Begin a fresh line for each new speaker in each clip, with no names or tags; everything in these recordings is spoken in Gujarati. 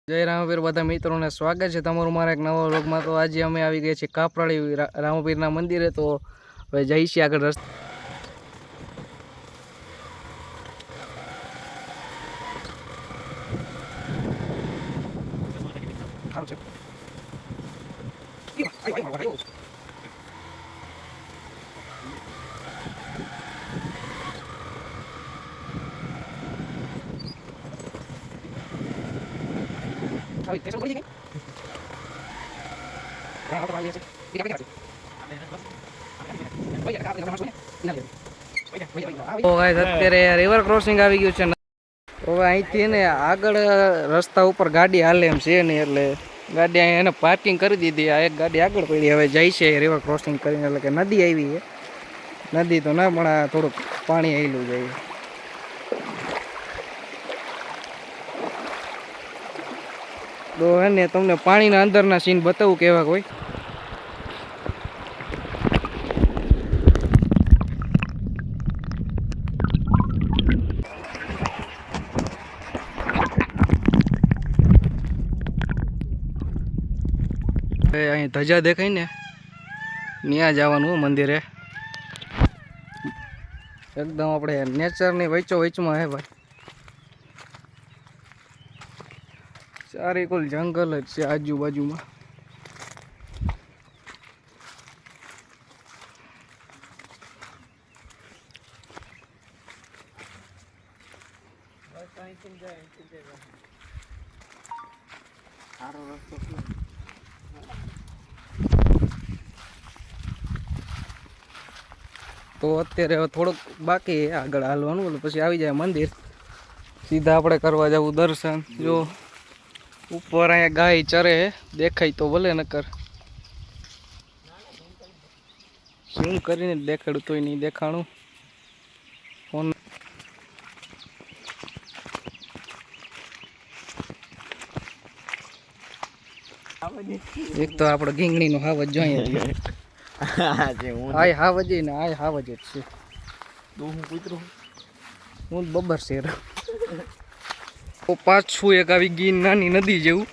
जय रामवीर बधा मित्रों ने स्वागत है तमारू मारा एक नवा व्लॉग में। तो आज अमे आवी गए छे कापराड़ी रामवीर मंदिरे। तो हवे जई छे आगळ रस्ता। तो गाइस અત્યારે રિવર ક્રોસિંગ આવી ગયું છે। હવે અહીંથી ને આગળ રસ્તા ઉપર ગાડી હાલે એમ છે ને, એટલે ગાડી અહીં એને પાર્કિંગ કરી દીધી। આ એક ગાડી આગળ પડી, હવે જાય છે રિવર ક્રોસિંગ કરીને, એટલે કે નદી આવી છે। નદી તો ના પણ આ થોડુંક પાણી આવેલું જાય। તો એને તમને પાણીના અંદરના સીન બતાવું કેવા કોઈ। અહીં ધજા દેખાય ને, ત્યાં જવાનું મંદિરે। એકદમ આપણે નેચરની વચ્ચો વચમાં હે ભાઈ। ચારે કુલ જંગલ જ છે આજુબાજુમાં। તો અત્યારે થોડુંક બાકી આગળ હાલવાનું, એટલે પછી આવી જાય મંદિર। સીધા આપણે કરવા જવું દર્શન। જો ઉપર અહીંયા ગાય ચરે દેખાય તો ભલે, નકર ઝૂમ કરીને દેખાડું તોય નહીં દેખાણું ફોન। એક તો આપણે ગીંગણીનો હાવજ જોઈએ। આય હાવજ ને આય હાવજ જ છે। હું બબર શેર પાછું એક આવી ગઈ નાની નદી જેવું।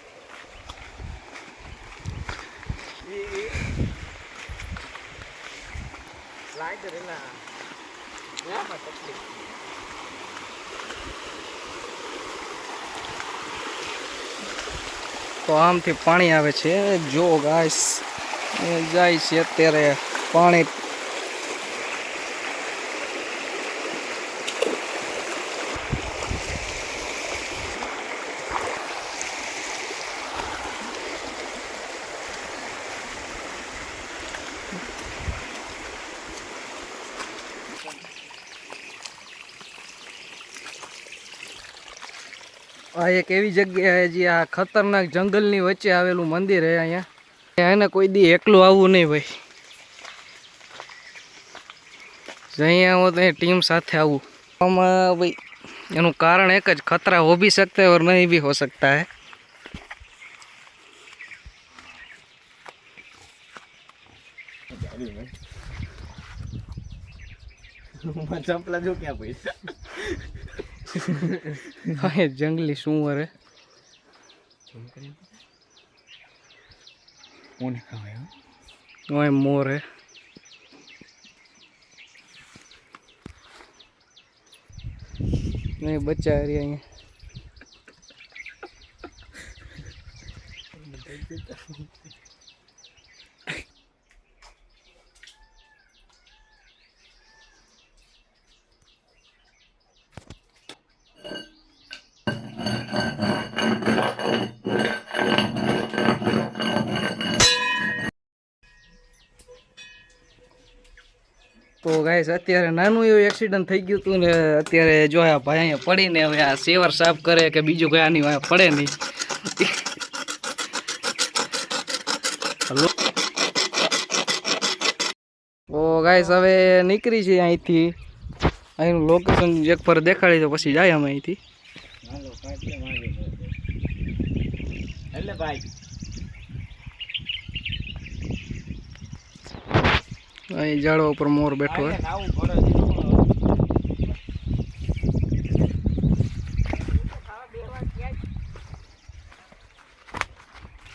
તો આમથી પાણી આવે છે। જો ગાઈસ જાય છે અત્યારે પાણી। આ એક એવી જગ્યા જે આ ખતરનાક જંગલની વચ્ચે આવેલું મંદિર હે। અહીંયા એને કોઈ દી એકલું આવવું નહીં ભાઈ। અહીંયા આવો તો ટીમ સાથે આવું। આમાં ભાઈ એનું કારણ એક જ, ખતરા હો भी सकता है और नहीं भी हो सकता है।
चंपला जो क्या पैसा
हाँ जंगली सुअर है। वह मोर है। नहीं बच्चा आ रही है। तो गाइस અત્યારે નાનું એવું એક્સિડન્ટ થઈ ગયું હતું ને, અત્યારે જો આ ભાઈ અહીંયા પડીને હવે આ સેવર સાફ કરે કે બીજું કોઈ આની વાંહે પડે નહીં। તો ગાઈસ હવે નીકળી છે અહીંથી। અહીંનું લોકેશન એક પર દેખાડી તો પછી જાય અમે અહીંથી।
એટલે ભાઈ
અહીં ઝાડવા ઉપર મોર બેઠો હોય।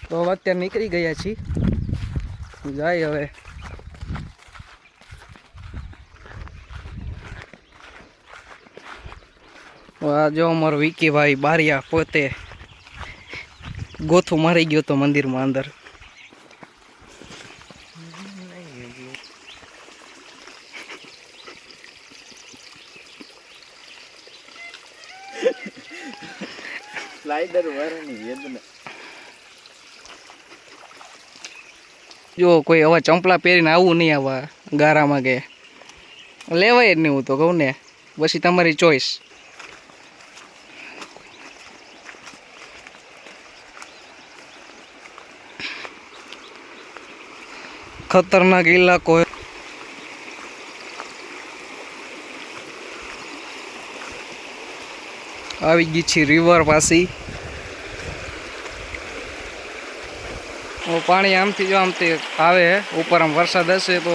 તો હવે અત્યારે નીકળી ગયા છીએ, જાય હવે. આ જો અમારો વિકીભાઈ બારિયા પોતે ગોથું મારી ગયો તો મંદિરમાં અંદર.
સ્લાઇડર વાળાની વેદના.
જો કોઈ હવે ચંપલા પહેરીને આવું નહીં આવા ગારામાં કે લેવાય જ નહીં. હું તો કહું ને, પછી તમારી ચોઈસ. ખતરનાક ઇલાકો. આવી ગઈ છે રિવર પાસી. પાણી આમથી જો આમથી આવે ઉપર. આમ વરસાદ હશે તો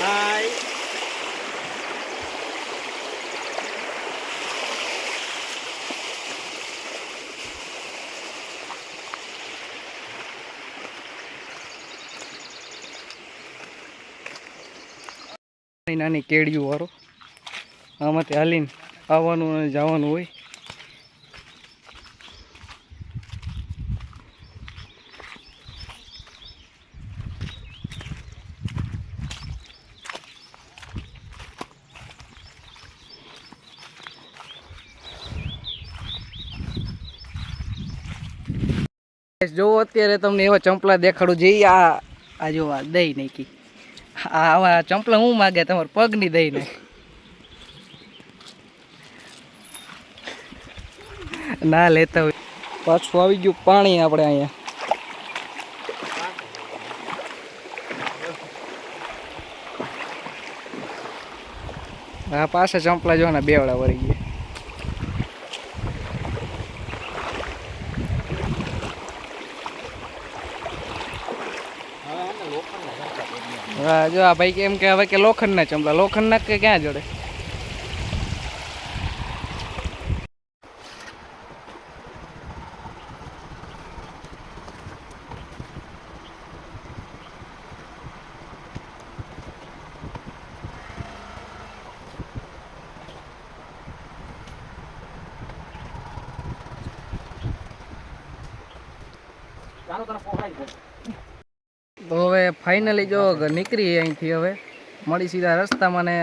હાય.
નાની કેડિયું વાળો આમાંથી હાલીને આવવાનું અને જવાનું હોય. જો અત્યારે તમને એવા ચંપલા દેખાડું જે આ જો આ દઈ નાખી. આવા ચંપલા હું માગે તમારા પગની દઈ ને ના લેતા હોય. પાછું આવી ગયું પાણી આપણે અહીંયા. હા પાછા ચંપલા જો ને બેવડા વળી ગયા. હા જો આ ભાઈ કેમ કે હવે કે લોખંડના ચંપલા. લોખંડના કે ક્યાં જોડે. તો હવે ફાઇનલી જો નીકળી અહીંથી. હવે મળી સીધા રસ્તામાં ને